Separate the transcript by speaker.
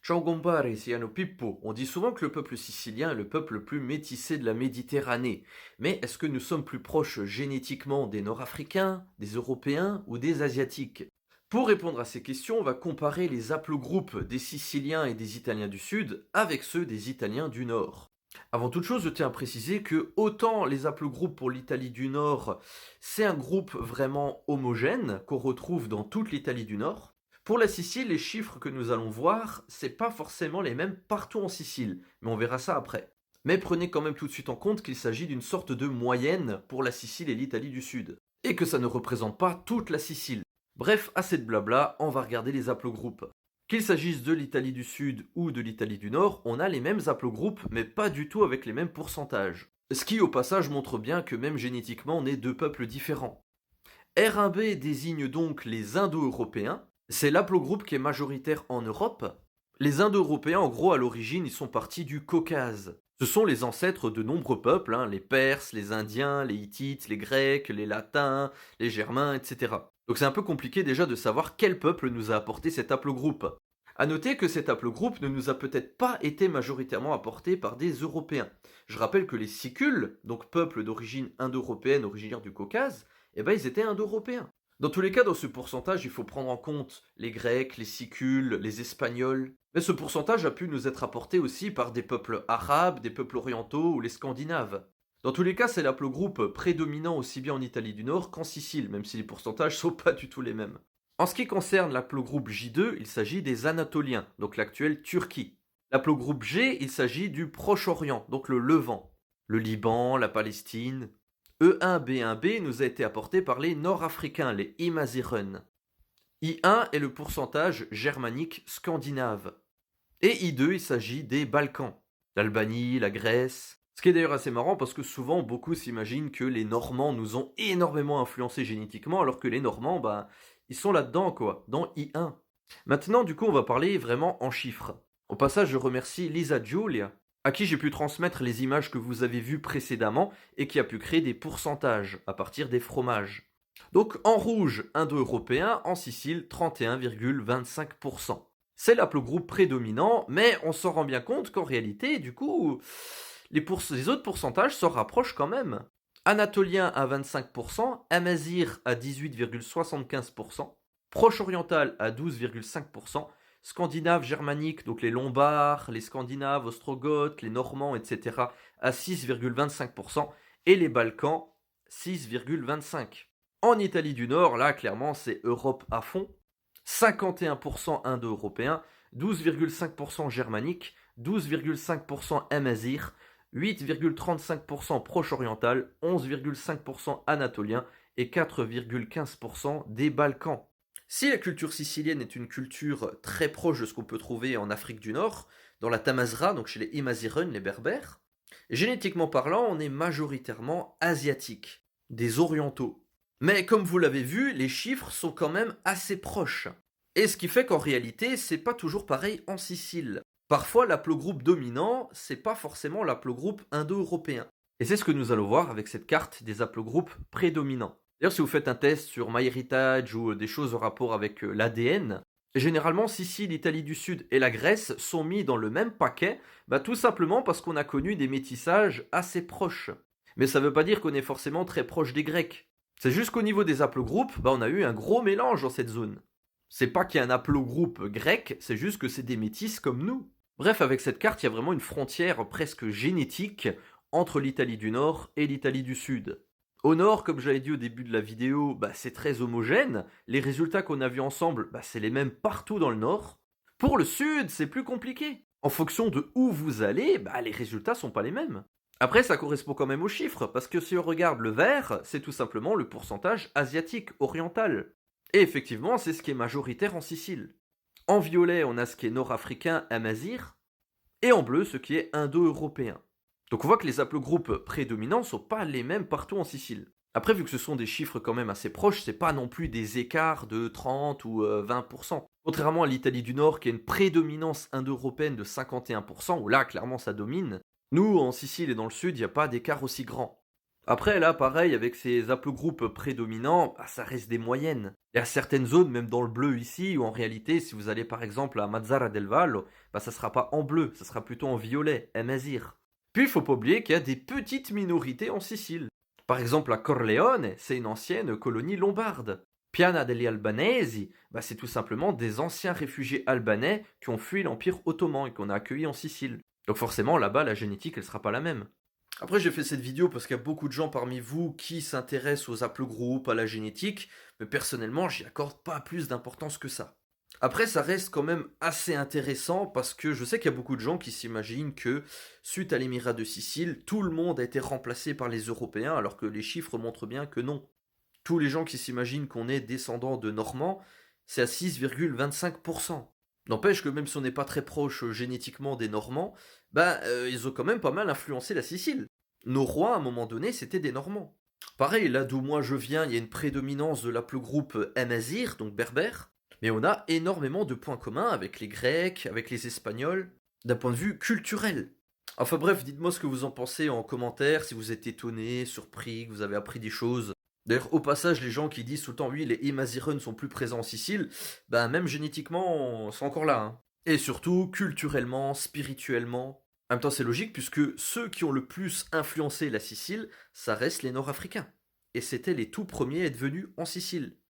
Speaker 1: Ciao compare, siano Pippo. On dit souvent que le peuple sicilien est le peuple le plus métissé de la Méditerranée. Mais est-ce que nous sommes plus proches génétiquement des Nord-Africains, des Européens ou des Asiatiques? Pour répondre à ces questions, on va comparer les haplogroupes des Siciliens et des Italiens du Sud avec ceux des Italiens du Nord. Avant toute chose, je tiens à préciser que autant les haplogroupes pour l'Italie du Nord, c'est un groupe vraiment homogène qu'on retrouve dans toute l'Italie du Nord. Pour la Sicile, les chiffres que nous allons voir, c'est pas forcément les mêmes partout en Sicile, mais on verra ça après. Mais prenez quand même tout de suite en compte qu'il s'agit d'une sorte de moyenne pour la Sicile et l'Italie du Sud, et que ça ne représente pas toute la Sicile. Bref, assez de blabla, on va regarder les haplogroupes. Qu'il s'agisse de l'Italie du Sud ou de l'Italie du Nord, on a les mêmes haplogroupes, mais pas du tout avec les mêmes pourcentages. Ce qui, au passage, montre bien que même génétiquement, on est deux peuples différents. R1b désigne donc les Indo-Européens. C'est l'aplogroupe qui est majoritaire en Europe. Les Indo-Européens, en gros, à l'origine, ils sont partis du Caucase. Ce sont les ancêtres de nombreux peuples, les Perses, les Indiens, les Hittites, les Grecs, les Latins, les Germains, etc. Donc c'est un peu compliqué déjà de savoir quel peuple nous a apporté cet haplogroupe. A noter que cet haplogroupe ne nous a peut-être pas été majoritairement apporté par des Européens. Je rappelle que les Sicules, donc peuples d'origine indo-européenne originaires du Caucase, ils étaient indo-européens. Dans tous les cas, dans ce pourcentage, il faut prendre en compte les Grecs, les Sicules, les Espagnols. Mais ce pourcentage a pu nous être apporté aussi par des peuples arabes, des peuples orientaux ou les Scandinaves. Dans tous les cas, c'est l'aplogroupe prédominant aussi bien en Italie du Nord qu'en Sicile, même si les pourcentages sont pas du tout les mêmes. En ce qui concerne l'aplogroupe J2, il s'agit des Anatoliens, donc l'actuelle Turquie. L'aplogroupe G, il s'agit du Proche-Orient, donc le Levant, le Liban, la Palestine. E1B1B nous a été apporté par les Nord-Africains, les Imaziren. I1 est le pourcentage germanique scandinave. Et I2, il s'agit des Balkans, l'Albanie, la Grèce. Ce qui est d'ailleurs assez marrant parce que souvent beaucoup s'imaginent que les Normands nous ont énormément influencés génétiquement alors que les Normands, ils sont là-dedans quoi, dans I1. Maintenant du coup on va parler vraiment en chiffres. Au passage je remercie Lisa Giulia, à qui j'ai pu transmettre les images que vous avez vues précédemment et qui a pu créer des pourcentages à partir des fromages. Donc en rouge, Indo-européen, en Sicile 31,25%. C'est l'aplogroupe prédominant, mais on s'en rend bien compte qu'en réalité, du coup, les autres pourcentages s'en rapprochent quand même. Anatolien à 25%, Amazir à 18,75%, Proche-Oriental à 12,5%, Scandinave germanique, donc les Lombards, les Scandinaves, Ostrogoths, les Normands, etc., à 6,25%, et les Balkans, 6,25%. En Italie du Nord, là, clairement, c'est Europe à fond. 51% indo-européen, 12,5% germanique, 12,5% amazir, 8,35% proche-oriental, 11,5% anatolien et 4,15% des Balkans. Si la culture sicilienne est une culture très proche de ce qu'on peut trouver en Afrique du Nord, dans la Tamazra, donc chez les Imaziren, les Berbères, génétiquement parlant, on est majoritairement asiatique, des orientaux. Mais comme vous l'avez vu, les chiffres sont quand même assez proches. Et ce qui fait qu'en réalité, c'est pas toujours pareil en Sicile. Parfois, l'aplogroupe dominant, c'est pas forcément l'aplogroupe indo-européen. Et c'est ce que nous allons voir avec cette carte des haplogroupes prédominants. D'ailleurs, si vous faites un test sur MyHeritage ou des choses en rapport avec l'ADN, généralement Sicile, l'Italie du Sud et la Grèce sont mis dans le même paquet, tout simplement parce qu'on a connu des métissages assez proches. Mais ça veut pas dire qu'on est forcément très proche des Grecs. C'est juste qu'au niveau des haplogroupes, on a eu un gros mélange dans cette zone. C'est pas qu'il y a un haplogroupe grec, c'est juste que c'est des métis comme nous. Bref, avec cette carte, il y a vraiment une frontière presque génétique entre l'Italie du Nord et l'Italie du Sud. Au nord, comme j'avais dit au début de la vidéo, c'est très homogène. Les résultats qu'on a vus ensemble, c'est les mêmes partout dans le nord. Pour le sud, c'est plus compliqué. En fonction de où vous allez, les résultats sont pas les mêmes. Après, ça correspond quand même aux chiffres, parce que si on regarde le vert, c'est tout simplement le pourcentage asiatique, oriental. Et effectivement, c'est ce qui est majoritaire en Sicile. En violet, on a ce qui est nord-africain, amazir, et en bleu, ce qui est indo-européen. Donc on voit que les haplogroupes prédominants ne sont pas les mêmes partout en Sicile. Après, vu que ce sont des chiffres quand même assez proches, c'est pas non plus des écarts de 30 ou 20%. Contrairement à l'Italie du Nord, qui a une prédominance indo-européenne de 51%, où là, clairement, ça domine, nous, en Sicile et dans le Sud, il n'y a pas d'écart aussi grand. Après, là, pareil, avec ces haplogroupes prédominants, bah, ça reste des moyennes. Il y a certaines zones, même dans le bleu ici, où en réalité, si vous allez par exemple à Mazara del Vallo, bah, ça sera pas en bleu, ça sera plutôt en violet, Emazir. Puis, il faut pas oublier qu'il y a des petites minorités en Sicile. Par exemple, à Corleone, c'est une ancienne colonie lombarde. Piana degli Albanesi, bah, c'est tout simplement des anciens réfugiés albanais qui ont fui l'Empire ottoman et qu'on a accueillis en Sicile. Donc forcément, là-bas, la génétique, elle sera pas la même. Après, j'ai fait cette vidéo parce qu'il y a beaucoup de gens parmi vous qui s'intéressent aux haplogroupes, à la génétique, mais personnellement, j'y accorde pas plus d'importance que ça. Après, ça reste quand même assez intéressant parce que je sais qu'il y a beaucoup de gens qui s'imaginent que, suite à l'émirat de Sicile, tout le monde a été remplacé par les Européens, alors que les chiffres montrent bien que non. Tous les gens qui s'imaginent qu'on est descendant de Normands, c'est à 6,25%. N'empêche que même si on n'est pas très proche génétiquement des Normands, ils ont quand même pas mal influencé la Sicile. Nos rois, à un moment donné, c'était des Normands. Pareil, là d'où moi je viens, il y a une prédominance de l'aplogroupe Amazir, donc berbère, mais on a énormément de points communs avec les Grecs, avec les Espagnols, d'un point de vue culturel. Enfin bref, dites-moi ce que vous en pensez en commentaire, si vous êtes étonné, surpris, que vous avez appris des choses. D'ailleurs, au passage, les gens qui disent tout le temps, oui, les Imaziren sont plus présents en Sicile, bah même génétiquement, sont encore là, hein. Et surtout, culturellement, spirituellement. En même temps, c'est logique, puisque ceux qui ont le plus influencé la Sicile, ça reste les Nord-Africains. Et c'était les tout premiers à être venus en Sicile.